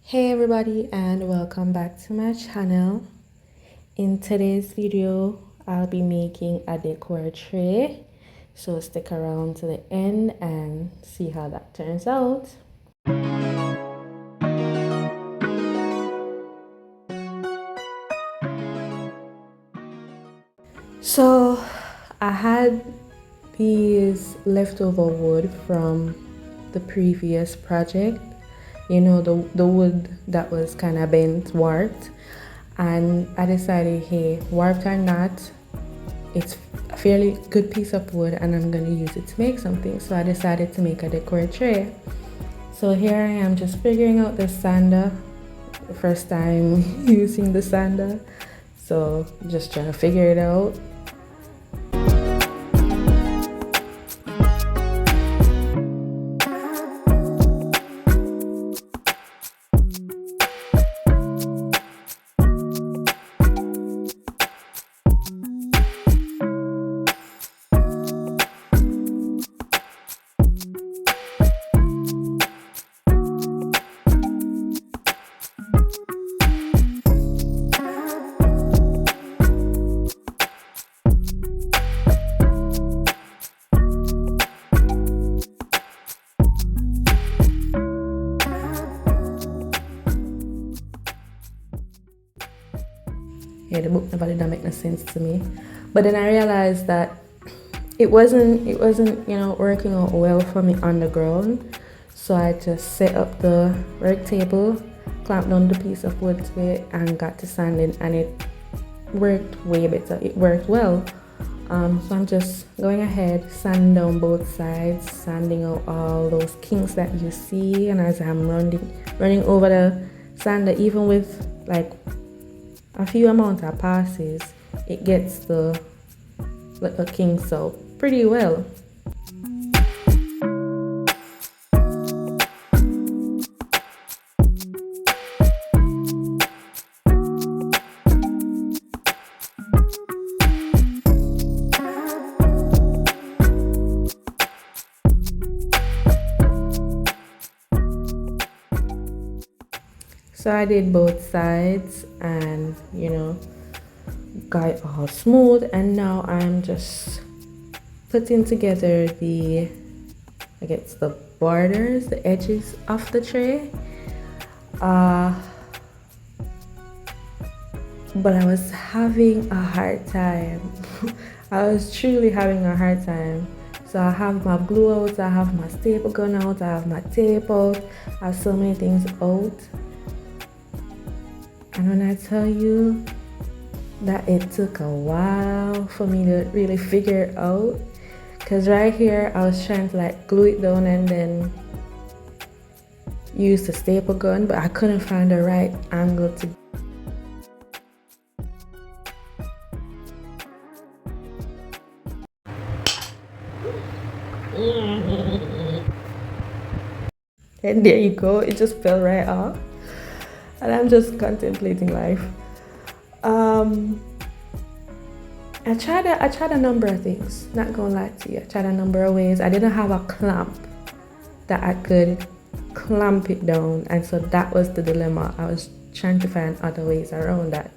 Hey everybody, and welcome back to my channel. In today's video I'll be making a decor tray, so stick around to the end and see how that turns out. So I had these leftover wood from the previous project, you know, the wood that was kind of bent, warped, and I decided, hey, warped or not, it's a fairly good piece of wood and I'm gonna use it to make something. So I decided to make a decor tray. So here I am just figuring out the sander, the first time using the sander, so just trying to figure it out. Yeah, the book never did make no sense to me. But then I realized that it wasn't working out well for me on the ground. So I just set up the work table, clamped down the piece of wood to it, and got to sanding, and it worked way better. It worked well. So I'm just going ahead, sanding down both sides, sanding out all those kinks that you see, and as I'm running over the sander, even with like a few amount of passes, it gets the little kinks out pretty well. So I did both sides and got it all smooth, and now I'm just putting together the borders, the edges of the tray. But I was having a hard time. I was truly having a hard time. So I have my glue out, I have my staple gun out, I have my tape out, I have so many things out. And when I tell you that it took a while for me to really figure it out, because right here I was trying to like glue it down and then use the staple gun, but I couldn't find the right angle to and there you go, it just fell right off. And I'm just contemplating life. I tried a number of things, not gonna lie to you. I tried a number of ways. I didn't have a clamp that I could clamp it down, and so that was the dilemma. I was trying to find other ways around that.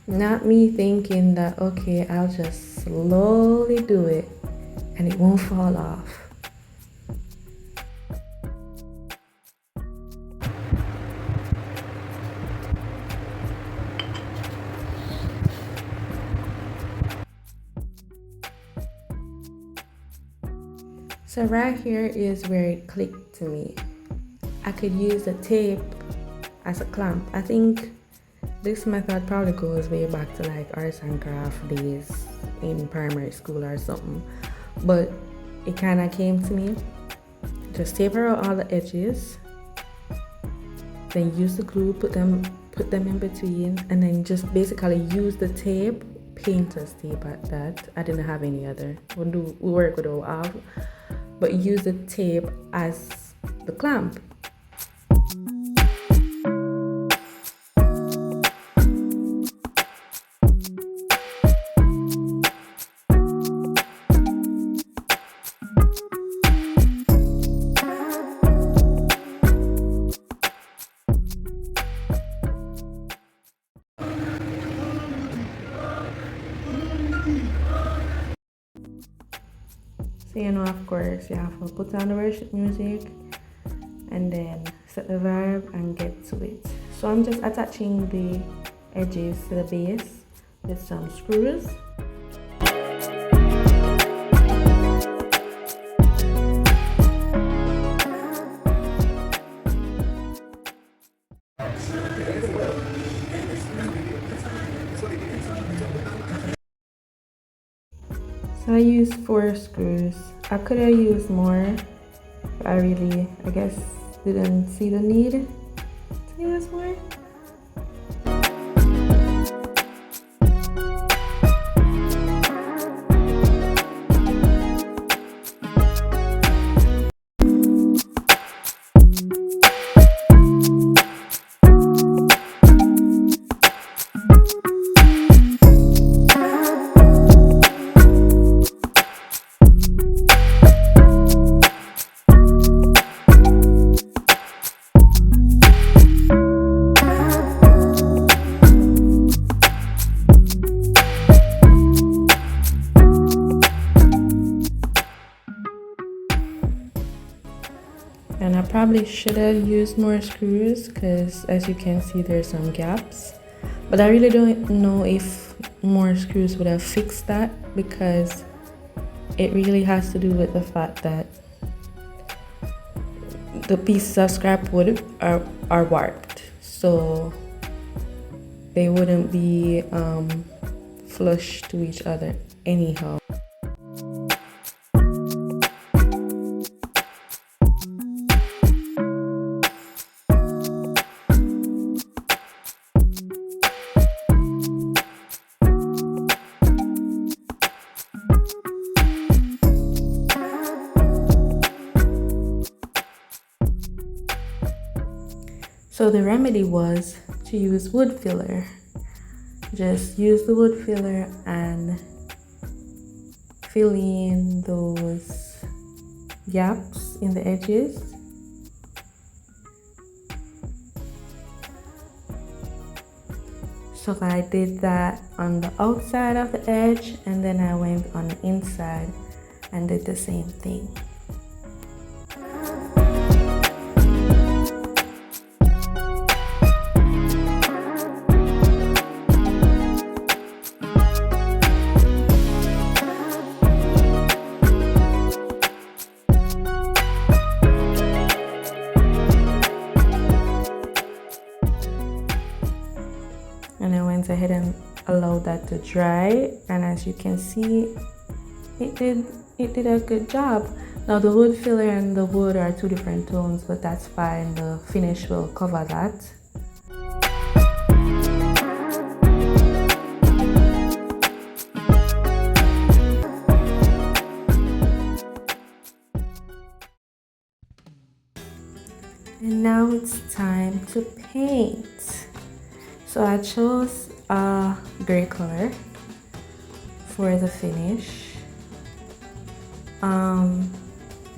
Not me thinking that, okay, I'll just slowly do it and it won't fall off. So right here is where it clicked to me. I could use the tape as a clamp. I think this method probably goes way back to like arts and craft days in primary school or something, but it kind of came to me. Just taper out all the edges, then use the glue, put them in between, and then just basically use the tape, painter's tape at that. I didn't have any other. We work with what I have, but use the tape as the clamp. So you know, of course, you have to put on the worship music and then set the vibe and get to it. So I'm just attaching the edges to the base with some screws. So I used 4 screws. I could have used more, but I guess, didn't see the need to use more. And I probably should have used more screws because as you can see there's some gaps, but I really don't know if more screws would have fixed that because it really has to do with the fact that the pieces of scrap wood are warped, so they wouldn't be flush to each other anyhow. So the remedy was to use wood filler. Just use the wood filler and fill in those gaps in the edges. So I did that on the outside of the edge, and then I went on the inside and did the same thing. And I went ahead and allowed that to dry, and as you can see, it did a good job. Now the wood filler and the wood are 2 different tones, but that's fine, the finish will cover that. And now it's time to paint. So I chose a gray color for the finish.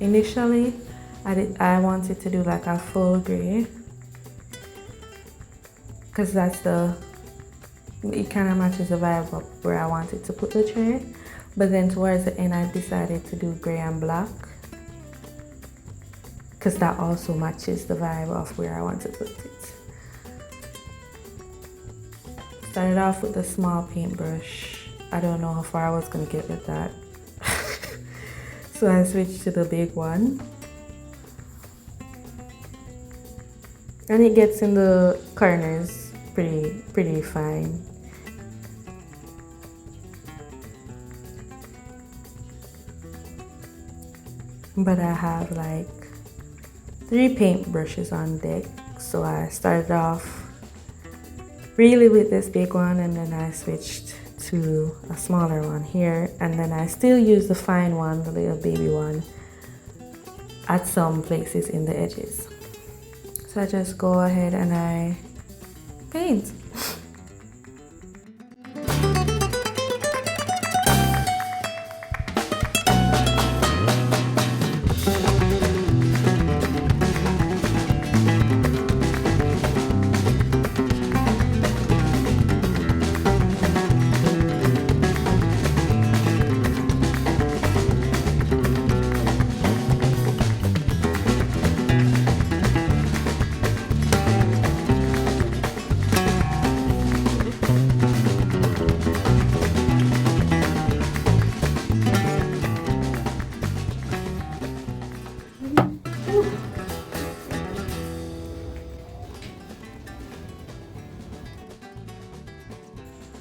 Initially, I wanted to do like a full gray because it kind of matches the vibe of where I wanted to put the tray. But then towards the end, I decided to do gray and black because that also matches the vibe of where I want to put it. Started off with a small paintbrush. I don't know how far I was gonna get with that. So I switched to the big one. And it gets in the corners pretty fine. But I have like 3 paintbrushes on deck. So I started off really with this big one, and then I switched to a smaller one here, and then I still use the fine one, the little baby one, at some places in the edges. So I just go ahead and I paint.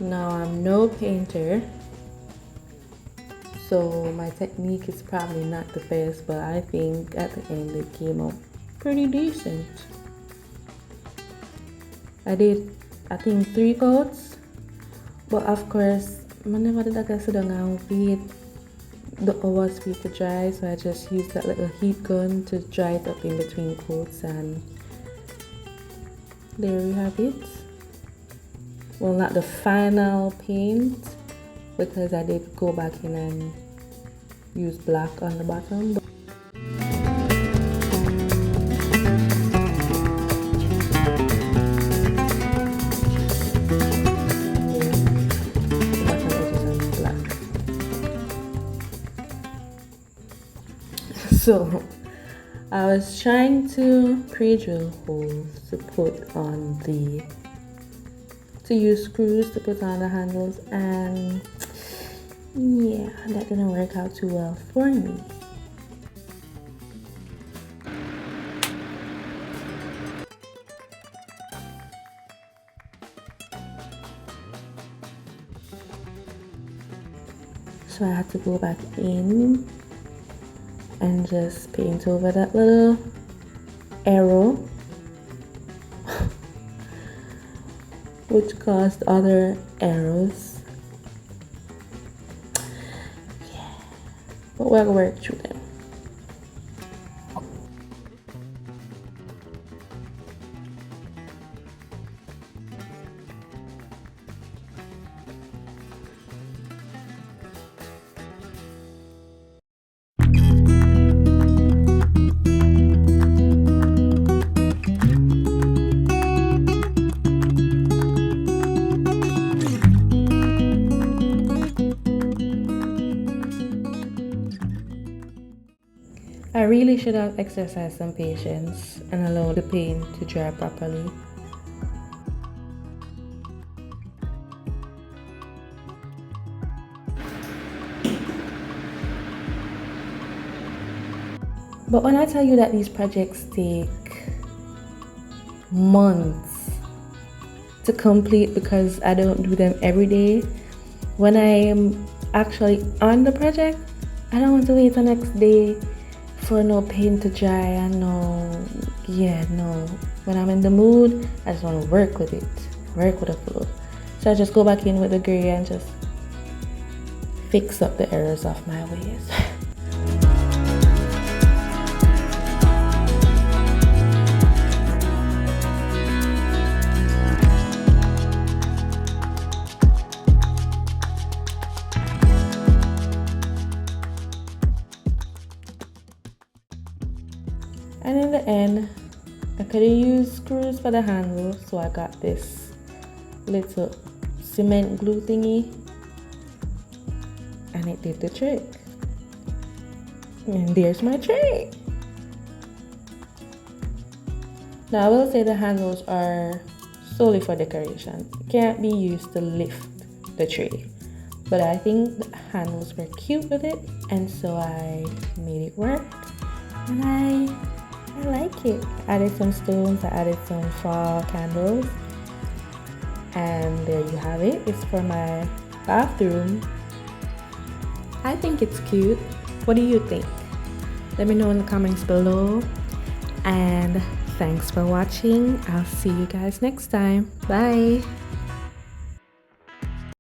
Now I'm no painter, so my technique is probably not the best, but I think at the end it came out pretty decent. I did, I think, 3 coats, but of course I never did I sit down and wait the hours for it to dry, so I just used that little heat gun to dry it up in between coats, and there we have it. Well, not the final paint, because I did go back in and use black on the bottom. So I was trying to pre-drill holes to put on to use screws to put on the handles, and yeah, that didn't work out too well for me. So I had to go back in and just paint over that little arrow which caused other arrows. Yeah, but we'll work through them. I really should have exercised some patience and allowed the paint to dry properly. But when I tell you that these projects take months to complete because I don't do them every day, when I am actually on the project, I don't want to wait the next day for no paint to dry and no. When I'm in the mood, I just want to work with it, work with the flow. So I just go back in with the gray and just fix up the errors of my ways. And in the end, I could have used screws for the handle, so I got this little cement glue thingy, and it did the trick. And there's my tray. Now I will say the handles are solely for decoration. It can't be used to lift the tray. But I think the handles were cute with it, and so I made it work. And I like it. I added some stones, I added some fall candles, and there you have it. It's for my bathroom. I think it's cute. What do you think? Let me know in the comments below, and thanks for watching. I'll see you guys next time. Bye.